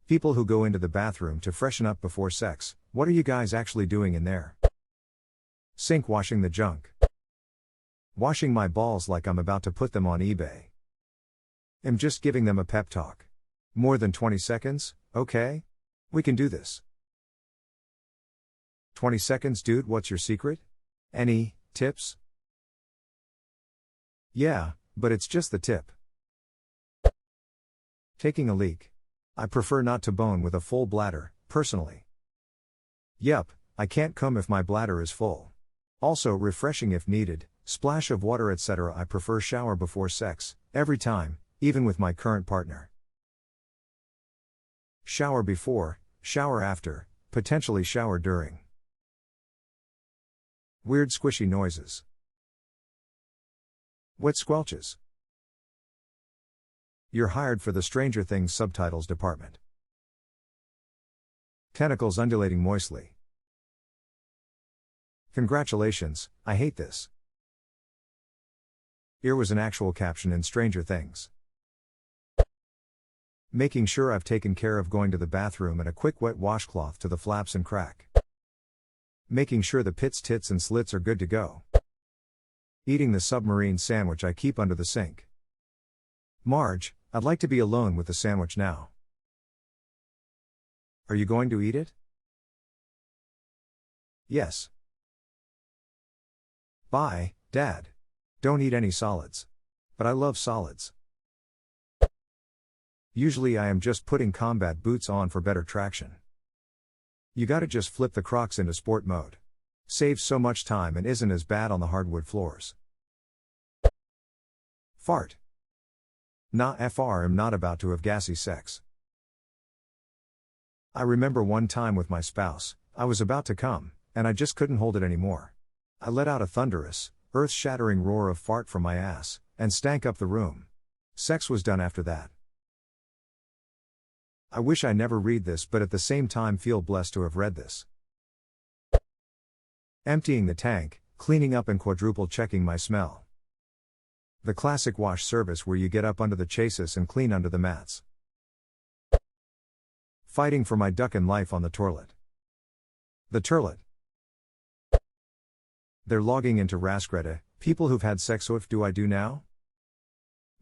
People who go into the bathroom to freshen up before sex, what are you guys actually doing in there? Sink washing the junk. Washing my balls like I'm about to put them on eBay. Am just giving them a pep talk. More than 20 seconds, okay? We can do this. 20 seconds, dude, what's your secret? Any tips? Yeah, but it's just the tip. Taking a leak. I prefer not to bone with a full bladder, personally. Yup, I can't come if my bladder is full. Also refreshing if needed, splash of water etc. I prefer shower before sex, every time, even with my current partner. Shower before, shower after, potentially shower during. Weird squishy noises. Wet squelches. You're hired for the Stranger Things subtitles department. Tentacles undulating moistly. Congratulations, I hate this. Here was an actual caption in Stranger Things. Making sure I've taken care of going to the bathroom and a quick wet washcloth to the flaps and crack. Making sure the pits, tits and slits are good to go. Eating the submarine sandwich I keep under the sink. Marge, I'd like to be alone with the sandwich now. Are you going to eat it? Yes. Bye, Dad. Don't eat any solids. But I love solids. Usually I am just putting combat boots on for better traction. You gotta just flip the Crocs into sport mode. Saves so much time and isn't as bad on the hardwood floors. Fart. Nah, I'm not about to have gassy sex. I remember one time with my spouse, I was about to come, and I just couldn't hold it anymore. I let out a thunderous, earth-shattering roar of fart from my ass, and stank up the room. Sex was done after that. I wish I never read this but at the same time feel blessed to have read this. Emptying the tank, cleaning up and quadruple checking my smell. The classic wash service where you get up under the chassis and clean under the mats. Fighting for my duck in life on the toilet. The turlet. They're logging into AskReddit, people who've had sex with do I do now?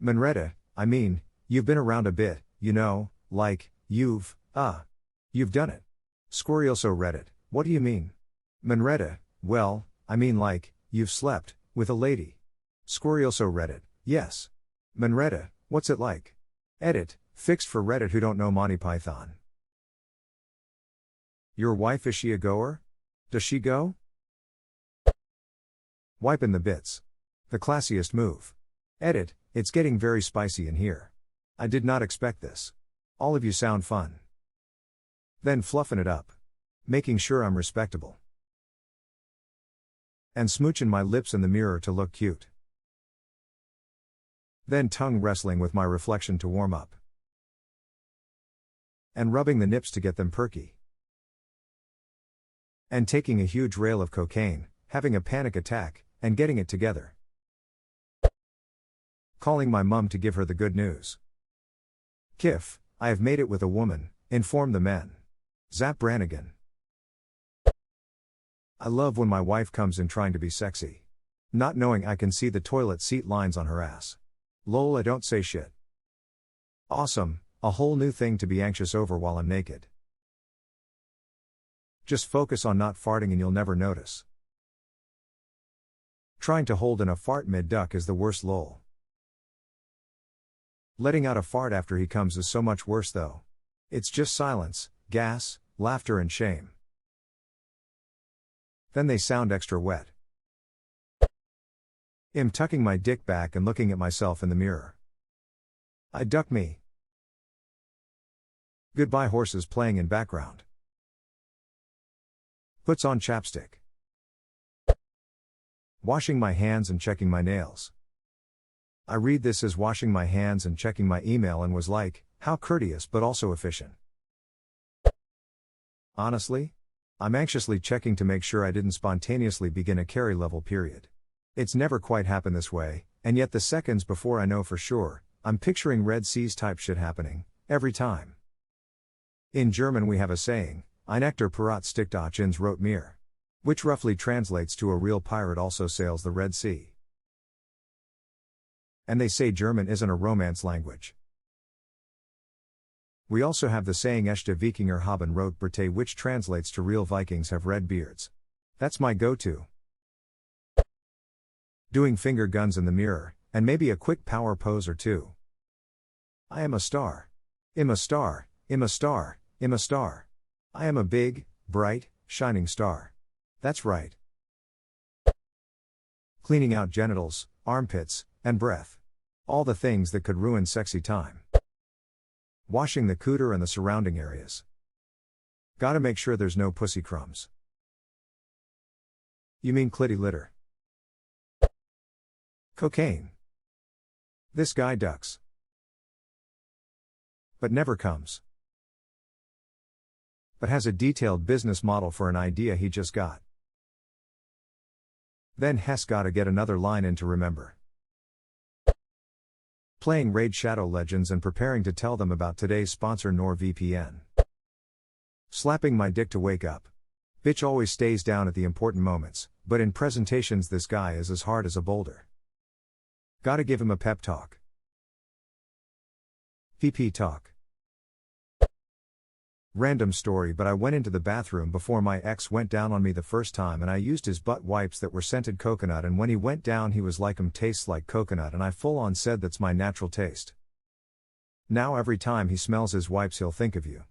Manretta, I mean, you've been around a bit, you know, like, you've done it. Squirioso Reddit, what do you mean? Manretta, well, I mean like, you've slept with a lady. Squirioso Reddit, yes. Manretta, what's it like? Edit, fixed for Reddit who don't know Monty Python. Your wife, is she a goer? Does she go? Wiping the bits. The classiest move. Edit, it's getting very spicy in here. I did not expect this. All of you sound fun. Then fluffing it up. Making sure I'm respectable. And smooching my lips in the mirror to look cute. Then tongue wrestling with my reflection to warm up. And rubbing the nips to get them perky. And taking a huge rail of cocaine, having a panic attack, and getting it together. Calling my mum to give her the good news. Kiff, I have made it with a woman, inform the men. Zap Brannigan. I love when my wife comes in trying to be sexy. Not knowing I can see the toilet seat lines on her ass. Lol, I don't say shit. Awesome, a whole new thing to be anxious over while I'm naked. Just focus on not farting and you'll never notice. Trying to hold in a fart mid-duck is the worst lol. Letting out a fart after he comes is so much worse though. It's just silence, gas, laughter and shame. Then they sound extra wet. I'm tucking my dick back and looking at myself in the mirror. I duck me. Goodbye horses playing in background. Puts on chapstick. Washing my hands and checking my nails. I read this as washing my hands and checking my email and was like, how courteous but also efficient. Honestly? I'm anxiously checking to make sure I didn't spontaneously begin a carry level period. It's never quite happened this way, and yet the seconds before I know for sure, I'm picturing Red Seas type shit happening, every time. In German we have a saying, ein echter Pirat sticht auch ins Rote Meer, which roughly translates to a real pirate also sails the Red Sea. And they say German isn't a romance language. We also have the saying echte Wikinger haben rote Bärte, which translates to real Vikings have red beards. That's my go-to. Doing finger guns in the mirror, and maybe a quick power pose or two. I am a star. I'm a star, I'm a star, I'm a star. I am a big, bright, shining star. That's right. Cleaning out genitals, armpits, and breath. All the things that could ruin sexy time. Washing the cooter and the surrounding areas. Gotta make sure there's no pussy crumbs. You mean clitty litter? Cocaine. This guy ducks. But never comes. But has a detailed business model for an idea he just got. Then Hess gotta get another line in to remember. Playing Raid Shadow Legends and preparing to tell them about today's sponsor NordVPN. Slapping my dick to wake up. Bitch always stays down at the important moments, but in presentations this guy is as hard as a boulder. Gotta give him a pep talk. PP talk. Random story, but I went into the bathroom before my ex went down on me the first time and I used his butt wipes that were scented coconut, and when he went down he was like tastes like coconut, and I full on said that's my natural taste. Now every time he smells his wipes he'll think of you.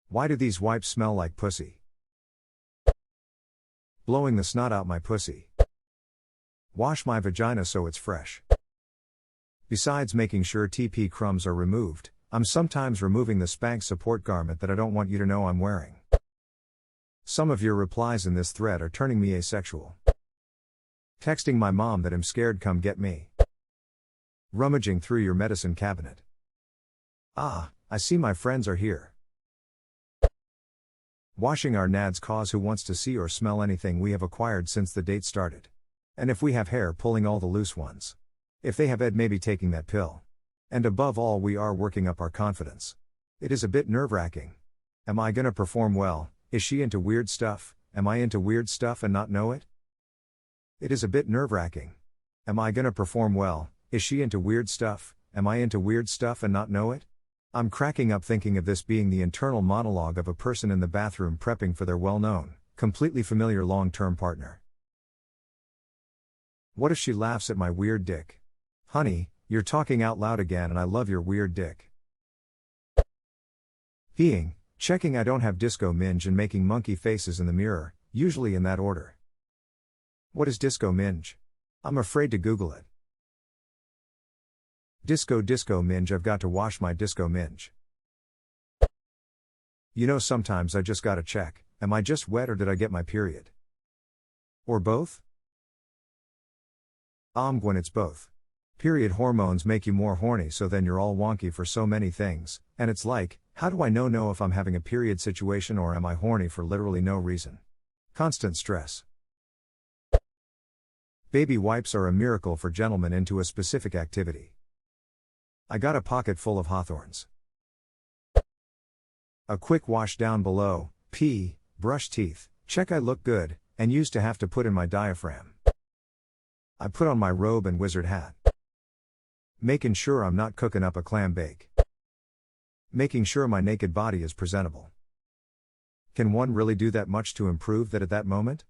Why do these wipes smell like pussy? Blowing the snot out my pussy. Wash my vagina so it's fresh. Besides making sure TP crumbs are removed, I'm sometimes removing the Spanx support garment that I don't want you to know I'm wearing. Some of your replies in this thread are turning me asexual. Texting my mom that I'm scared, come get me. Rummaging through your medicine cabinet. Ah, I see my friends are here. Washing our nads cause who wants to see or smell anything we have acquired since the date started. And if we have hair, pulling all the loose ones. If they have, maybe taking that pill. And above all, we are working up our confidence. It is a bit nerve-wracking. Am I gonna perform well? Is she into weird stuff? Am I into weird stuff and not know it? It is a bit nerve-wracking. Am I gonna perform well? Is she into weird stuff? Am I into weird stuff and not know it? I'm cracking up thinking of this being the internal monologue of a person in the bathroom prepping for their well-known, completely familiar long-term partner. What if she laughs at my weird dick? Honey, you're talking out loud again and I love your weird dick. Peeing, checking I don't have disco minge, and making monkey faces in the mirror, usually in that order. What is disco minge? I'm afraid to Google it. Disco minge, I've got to wash my disco minge. You know, sometimes I just gotta check, am I just wet or did I get my period? Or both? When it's both. Period hormones make you more horny, so then you're all wonky for so many things, and it's like, how do I know if I'm having a period situation or am I horny for literally no reason? Constant stress. Baby wipes are a miracle for gentlemen into a specific activity. I got a pocket full of hawthorns. A quick wash down below, pee, brush teeth, check I look good, and used to have to put in my diaphragm. I put on my robe and wizard hat. Making sure I'm not cooking up a clam bake. Making sure my naked body is presentable. Can one really do that much to improve that at that moment?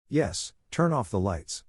Yes, turn off the lights.